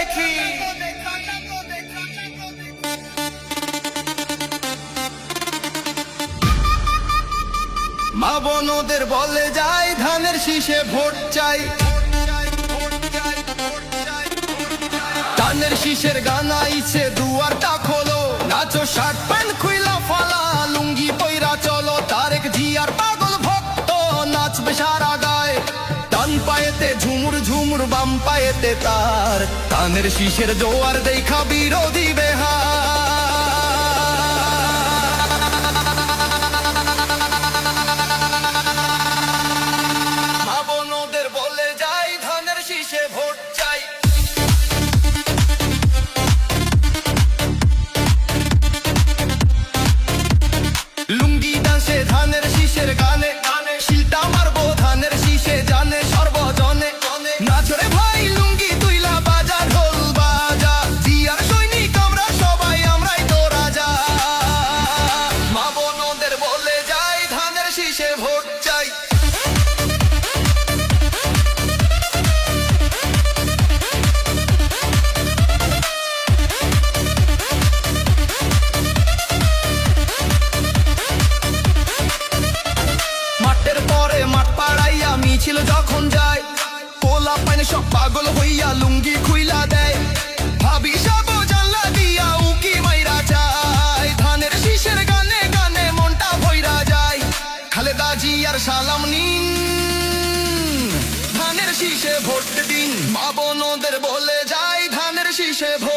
দেখি। মা বোনদের বলে যায় ধানের শীষে ভোট চাই। ধানের শীষের গান আইছে দুয়ারটা খোলো, নাচো শার্ট প্যান্ট খুইলা ফালা, লুঙ্গি পইরা চলো, তারেক জিয়ার পাগল ভক্ত নাচবে সারা গায়। ডান পায়েতে ঝুমুর ঝুমুর, বাম পায়েতে তার, ধানের শীষের জোয়ার দেখা বিরোধী বেহার। মা বোনদের বলে যায় ধানের শীষে ভোট চাই। লুঙ্গি ডান্সে ধানের শীষের গানে, শিলটা মারবো ধানের শীষে জানে সর্বজনে। নাচরে ভাই লুঙ্গি তুইলা বাজা ঢোল বাজা, জিয়ার সৈনিক আমরা সবাই, আমরাই তো রাজা। মা বোনদের বলে যায় ধানের শীষে ভোট চাই। মাঠের পরে মাঠ পাড়াইয়া মিছিল যখন যায়, পোলা পাইনে সব পাগল হইয়া লুঙ্গি খুইলা দেয়। ভাবি সব জানলা দিয়া উকি মাইরা যায়, ধানের শীষের গানে গানে মনটা ভইরা যায়। খালেদা জিয়ার সালাম নিন, ধানের শীষে ভোট দিন। মা বোনদের বলে যায় ধানের শীষে ভোট